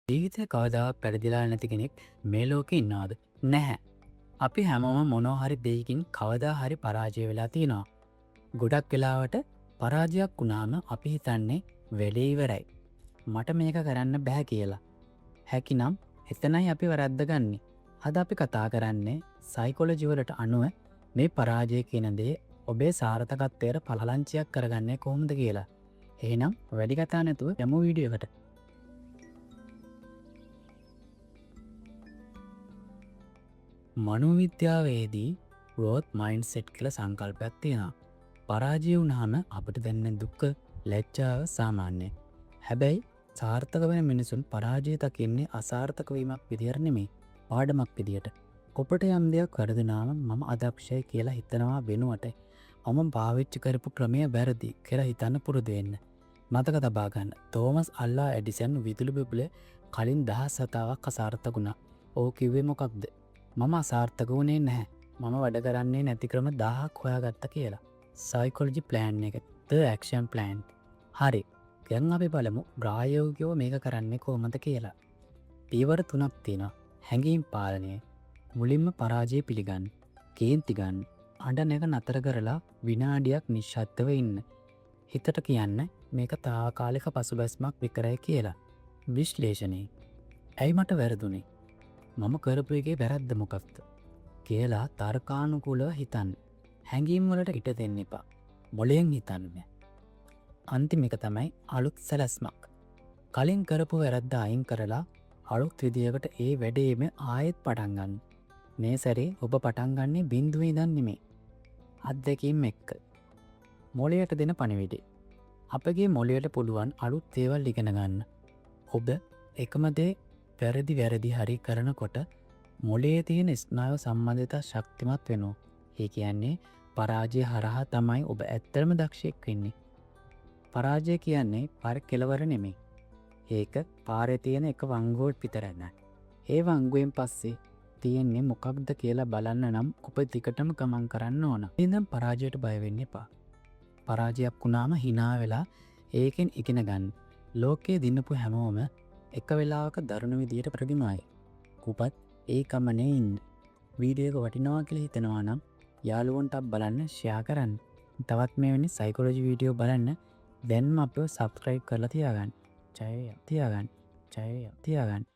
ජීවිතය කවදාවත් පැරදිලා නැති කෙනෙක් මේ ලෝකෙ ඉන්නවාද? නැහැ. අපි හැමෝම මොනවා හරි දෙයකින් කවදා හරි පරාජය වෙලා තියෙනවා. ගොඩක් වෙලාවට පරාජයක් වුණාම අපි හිතන්නේ වැඩේ ඉවරයි. මට මේක කරන්න බෑ කියලා. හැකිනම් එතනයි අපි වැරද්ද ගන්නෙ. අද අපි කතා කරන්නේ සයිකොලොජි වලට අනුව මේ පරාජය කියන දේ ඔබේ සාර්ථකත්වයට පළලංචියක් කරගන්නේ කොහොමද කියලා. එහෙනම් වැඩි කතා නැතුව යමු වීඩියෝ එකට. මනෝවිද්‍යාවේදී ග්‍රෝත් මයින්ඩ්සෙට් කියලා සංකල්පයක් තියෙනවා. පරාජය වුණාම අපිට දැනෙන දුක, ලැජ්ජාව සාමාන්‍යයි. හැබැයි සාර්ථක වෙන මිනිසුන් පරාජය දකින්නේ අසාර්ථක වීමක් විදියට නෙමෙයි, පාඩමක් විදියට. ඔබට යම් දෙයක් වැරදුනාම මම අදක්ෂයි කියලා හිතනවා වෙනුවට මම පාවිච්චි කරපු ක්‍රමය වැරදි කියලා හිතන්න පුරුදු වෙන්න. මතක තබා ගන්න. තෝමස් අල්වා එඩිසන් විදුලි බිබුල කලින් 10 වතාවක් අසාර්ථක වුණා. ඕක කිව්වේ මොකක්ද? මම අසාර්ථක වුණේ නැහැ. මම වැඩ කරන්නේ නැති ක්‍රම 1000ක් හොයාගත්ත කියලා. සයිකොලොජි ප්ලෑන් එක, the action plan. හරි. දැන් අපි බලමු ප්‍රායෝගිකව මේක කරන්නේ කොහොමද කියලා. පියවර 3ක් තියෙනවා. හැඟීම් පාලනය. මුලින්ම පරාජය පිළිගන්න. කේන්ති ගන්න. අඬන එක නතර කරලා විනාඩියක් නිශ්ශබ්දව ඉන්න. හිතට කියන්න මේක තාවකාලික පසුබැස්මක් විතරයි කියලා. විශ්ලේෂණය. ඇයි මට වැරදුනේ? මම කරපු එකේ වැරද්ද මොකක්ද කියලා තර්කානුකූලව හිතන්න. හැඟීම් වලට ඉඩ දෙන්න එපා. මොළයෙන් හිතන්න. අන්තිම එක තමයි අලුත් සැලැස්මක්. කලින් කරපු වැරද්ද අයින් කරලා අලුත් විදියකට ඒ වැඩේම ආයෙත් පටන් ගන්න. මේ සැරේ ඔබ පටන් ගන්නේ බිඳුවේ ඉඳන් නෙමෙයි. අත්දැකීම් එක්ක. මොළයට දෙන පණිවිඩය. අපගේ මොළයට පුළුවන් අලුත් දේවල් ඉගෙන ගන්න. ඔබ එකම දේ වැරදි හරි කරනකොට මොළයේ තියෙන ස්නායු සම්බන්ධතා ශක්තිමත් වෙනවා. ඒ කියන්නේ පරාජය හරහා තමයි ඔබ ඇත්තටම දක්ෂයෙක් වෙන්නේ. පරාජය කියන්නේ පාර කෙලවර නෙමෙයි. ඒක පාරේ තියෙන එක වංගුවක් විතරයි නෑ. ඒ වංගුවෙන් පස්සේ තියෙන්නේ මොකක්ද කියලා බලන්න නම් ඔබ දිගටම ගමන් කරන්න ඕන. ඉතින් පරාජයට බය වෙන්න එපා. පරාජයක් වුණාම hina වෙලා ඒකෙන් ඉගෙන ගන්න. ලෝකයේ දිනපු හැමෝම එක වෙලාවක දරුණු විදියට ප්‍රතිමායි. ඔබත් ඒ කමනේ ඉන්න. වීඩියෝ එක වටිනවා කියලා හිතනවා නම් යාළුවන්ටත් බලන්න ෂෙයා කරන්න. තවත් මෙවැනි සයිකොලොජි වීඩියෝ බලන්න දැන්ම අපිව සබ්ස්ක්‍රයිබ් කරලා තියාගන්න. ජය තියාගන්න.